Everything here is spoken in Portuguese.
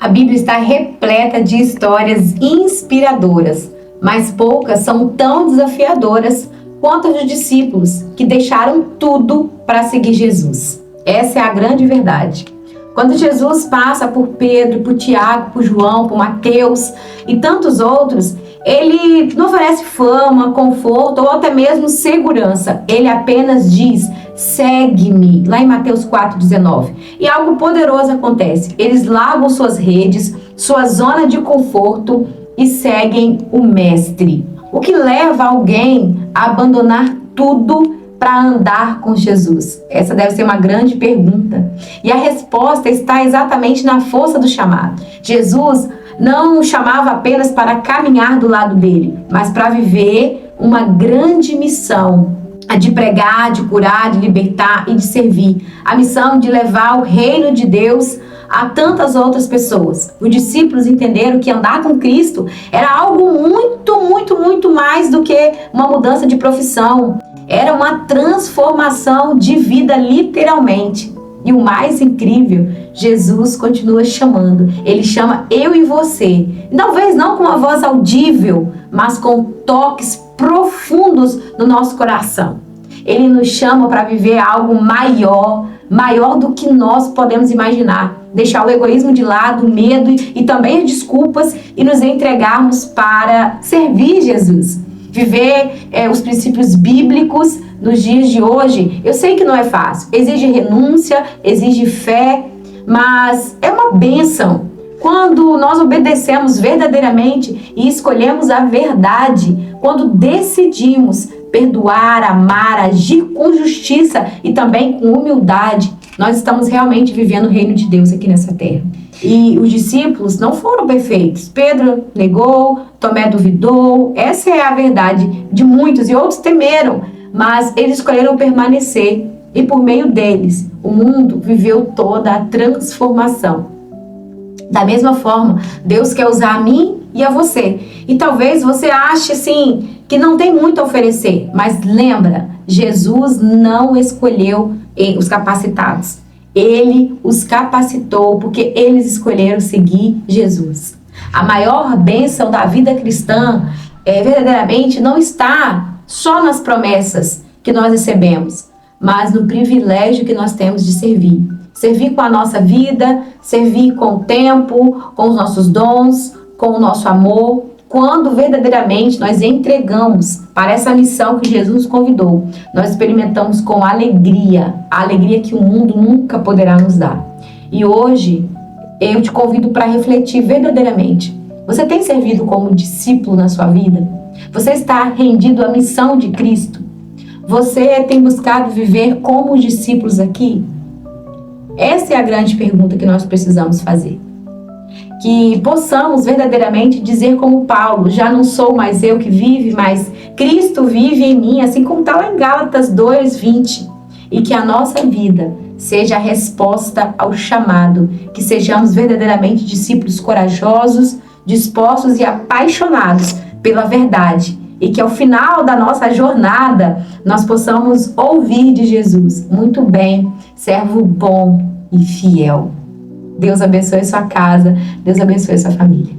A Bíblia está repleta de histórias inspiradoras, mas poucas são tão desafiadoras quanto as dos discípulos que deixaram tudo para seguir Jesus. Essa é a grande verdade. Quando Jesus passa por Pedro, por Tiago, por João, por Mateus e tantos outros, ele não oferece fama, conforto ou até mesmo segurança. Ele apenas diz: segue-me, lá em Mateus 4,19. E algo poderoso acontece. Eles largam suas redes, sua zona de conforto e seguem o Mestre. O que leva alguém a abandonar tudo para andar com Jesus? Essa deve ser uma grande pergunta. E a resposta está exatamente na força do chamado. Jesus não chamava apenas para caminhar do lado dele, mas para viver uma grande missão, a de pregar, de curar, de libertar e de servir. A missão de levar o reino de Deus a tantas outras pessoas. Os discípulos entenderam que andar com Cristo era algo muito mais do que uma mudança de profissão. Era uma transformação de vida, literalmente. E o mais incrível, Jesus continua chamando. Ele chama eu e você. Talvez não com uma voz audível, mas com toques profundos no nosso coração. Ele nos chama para viver algo maior do que nós podemos imaginar. Deixar o egoísmo de lado, o medo e também as desculpas e nos entregarmos para servir Jesus. Viver os princípios bíblicos nos dias de hoje, eu sei que não é fácil. Exige renúncia, exige fé, mas é uma bênção. Quando nós obedecemos verdadeiramente e escolhemos a verdade, quando decidimos perdoar, amar, agir com justiça e também com humildade, nós estamos realmente vivendo o reino de Deus aqui nessa terra. E os discípulos não foram perfeitos. Pedro negou, Tomé duvidou. Essa é a verdade de muitos e outros temeram, mas eles escolheram permanecer e por meio deles o mundo viveu toda a transformação. Da mesma forma, Deus quer usar a mim e a você. E talvez você ache assim que não tem muito a oferecer, mas lembra, Jesus não escolheu os capacitados. Ele os capacitou porque eles escolheram seguir Jesus. A maior bênção da vida cristã verdadeiramente não está só nas promessas que nós recebemos, mas no privilégio que nós temos de servir. Servir com a nossa vida, servir com o tempo, com os nossos dons, com o nosso amor. Quando verdadeiramente nós entregamos para essa missão que Jesus nos convidou, nós experimentamos com alegria, a alegria que o mundo nunca poderá nos dar. E hoje eu te convido para refletir verdadeiramente. Você tem servido como discípulo na sua vida? Você está rendido à missão de Cristo? Você tem buscado viver como os discípulos aqui? Essa é a grande pergunta que nós precisamos fazer. Que possamos verdadeiramente dizer como Paulo: já não sou mais eu que vive, mas Cristo vive em mim, assim como está lá em Gálatas 2:20. E que a nossa vida seja a resposta ao chamado, que sejamos verdadeiramente discípulos corajosos, dispostos e apaixonados pela verdade. E que ao final da nossa jornada nós possamos ouvir de Jesus: muito bem, servo bom e fiel. Deus abençoe sua casa, Deus abençoe sua família.